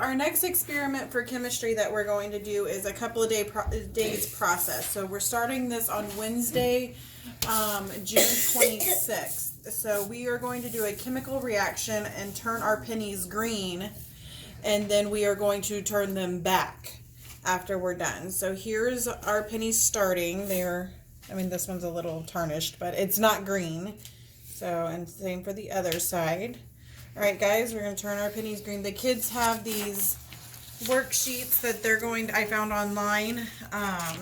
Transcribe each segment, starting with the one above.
our next experiment for chemistry that we're going to do is a couple of days process. So we're starting this on Wednesday, June 26th. So we are going to do a chemical reaction and turn our pennies green, and then we are going to turn them back after we're done. So here's our pennies starting. This one's a little tarnished, but it's not green. So, and same for the other side. All right, guys, we're going to turn our pennies green. The kids have these worksheets that I found online.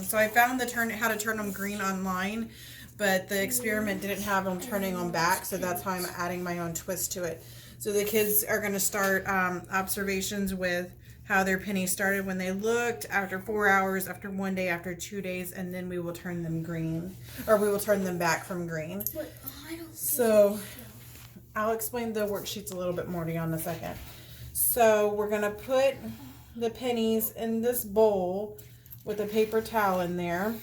So I found how to turn them green online, but the experiment didn't have them turning them back, so that's how I'm adding my own twist to it. So the kids are going to start observations with how their pennies started when they looked, after 4 hours, after 1 day, after 2 days, and then we will turn them green, or we will turn them back from green. So I'll explain the worksheets a little bit more to you in a second. So we're going to put the pennies in this bowl with a paper towel in there.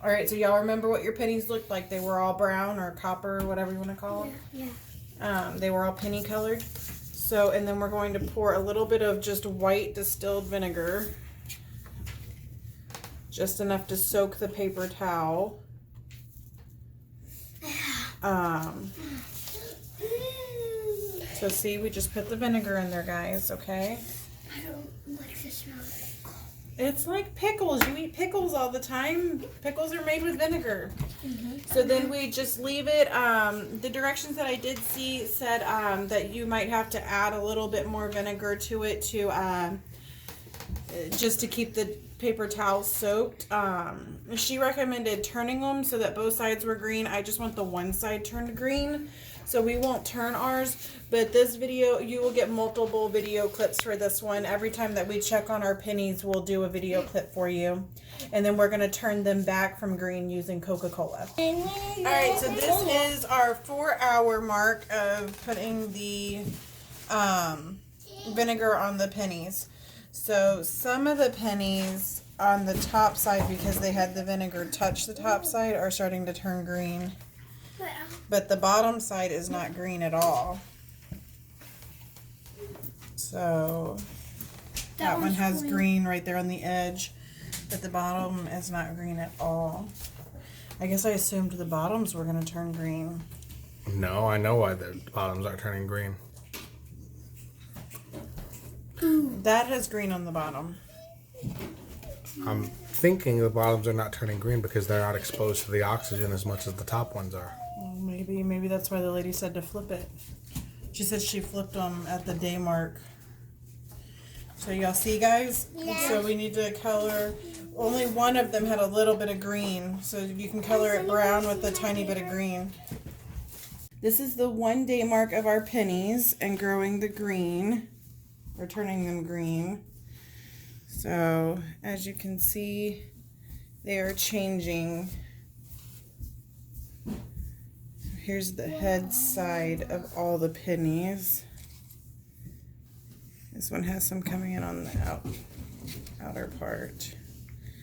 All right, so y'all remember what your pennies looked like? They were all brown or copper, whatever you want to call them? Yeah. They were all penny colored. So, and then we're going to pour a little bit of just white distilled vinegar. Just enough to soak the paper towel. So see, we just put the vinegar in there, guys, okay? I don't like the smell. It's like pickles. You eat pickles all the time. Pickles are made with vinegar. Mm-hmm. So then we just leave it. The directions that I did see said that you might have to add a little bit more vinegar to it to just to keep the paper towels soaked. She recommended turning them so that both sides were green. I just want the one side turned green, so we won't turn ours. But this video, you will get multiple video clips for this one. Every time that we check on our pennies, we'll do a video clip for you. And then we're going to turn them back from green using Coca-Cola. Alright, so this is our 4-hour mark of putting the vinegar on the pennies. So some of the pennies on the top side, because they had the vinegar touch the top side, are starting to turn green. But the bottom side is not green at all. So that one has green right there on the edge, but the bottom is not green at all. I guess I assumed the bottoms were going to turn green. No, I know why the bottoms are turning green. That has green on the bottom. I'm thinking the bottoms are not turning green because they're not exposed to the oxygen as much as the top ones are. Well, maybe that's why the lady said to flip it. She said she flipped them at the day mark. So y'all see, guys? Yeah. So we need to color. Only one of them had a little bit of green, so you can color it brown with a tiny bit of green. This is the 1 day mark of our pennies and growing the green. We're turning them green. So as you can see, they are changing. Here's the head side of all the pennies. This one has some coming in on the outer part.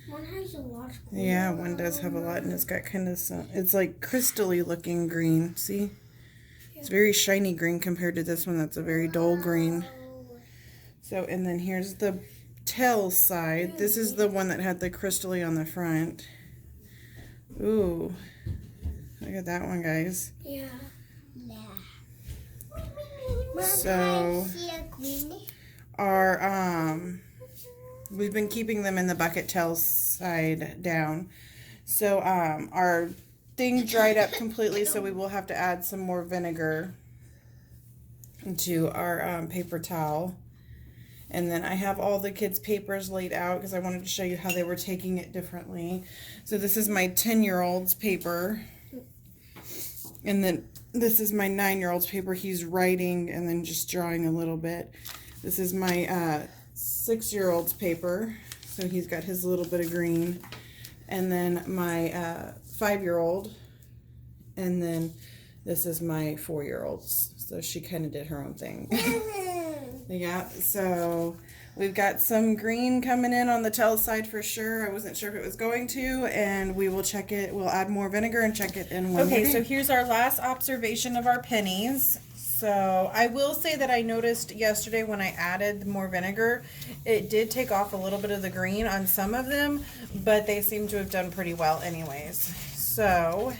One has a lot. Yeah, one does have a lot, and it's got kind of some, it's like crystally looking green. See? It's very shiny green compared to this one that's a very dull green. So, and then here's the tail side. This is the one that had the crystally on the front. Ooh. Look at that one, guys. Yeah. So our we've been keeping them in the bucket tail side down. So our thing dried up completely, so we will have to add some more vinegar to our paper towel. And then I have all the kids' papers laid out because I wanted to show you how they were taking it differently. So this is my 10-year-old's paper. And then this is my 9-year-old's paper. He's writing and then just drawing a little bit. This is my 6-year-old's paper. So he's got his little bit of green. And then my 5-year-old. And then this is my 4-year-old's. So she kind of did her own thing. Yeah, so we've got some green coming in on the tail side for sure. I wasn't sure if it was going to, and we will check it. We'll add more vinegar and check it in one. Okay, so here's our last observation of our pennies. So I will say that I noticed yesterday when I added more vinegar, it did take off a little bit of the green on some of them, but they seem to have done pretty well anyways. So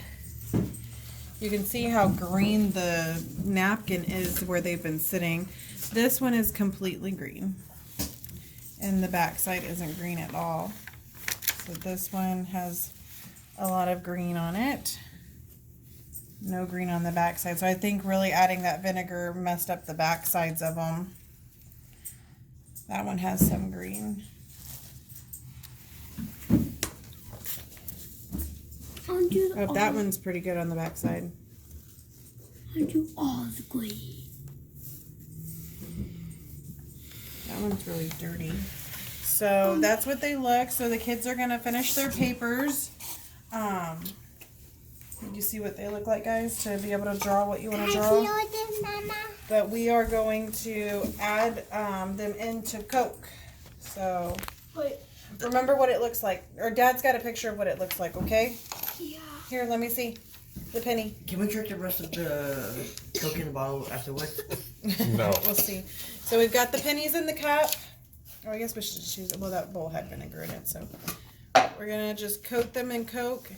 you can see how green the napkin is where they've been sitting. This one is completely green, and the back side isn't green at all. So this one has a lot of green on it. No green on the back side. So I think really adding that vinegar messed up the back sides of them. That one has some green. Oh, that one's pretty good on the back side. I'll do all the green. That one's really dirty. So that's what they look. So the kids are gonna finish their papers. You see what they look like, guys, to be able to draw what you want to draw. This, Mama? But we are going to add them into Coke. So Wait. remember what it looks like. Or Dad's got a picture of what it looks like, okay? Yeah. Here, let me see. The penny. Can we drink the rest of the Coke in the bottle afterwards? No. We'll see. So we've got the pennies in the cup. Oh, I guess we should choose. Well, that bowl had vinegar in it, so we're gonna just coat them in Coke,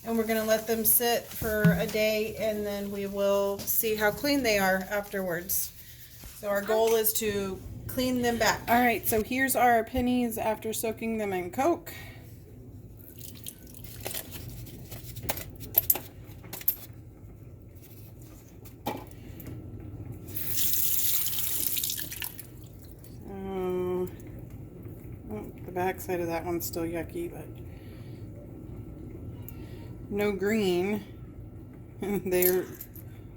and we're gonna let them sit for a day, and then we will see how clean they are afterwards. So our goal is to clean them back. All right. So here's our pennies after soaking them in Coke. The back side of that one's still yucky, but no green. They're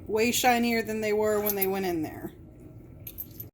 way shinier than they were when they went in there.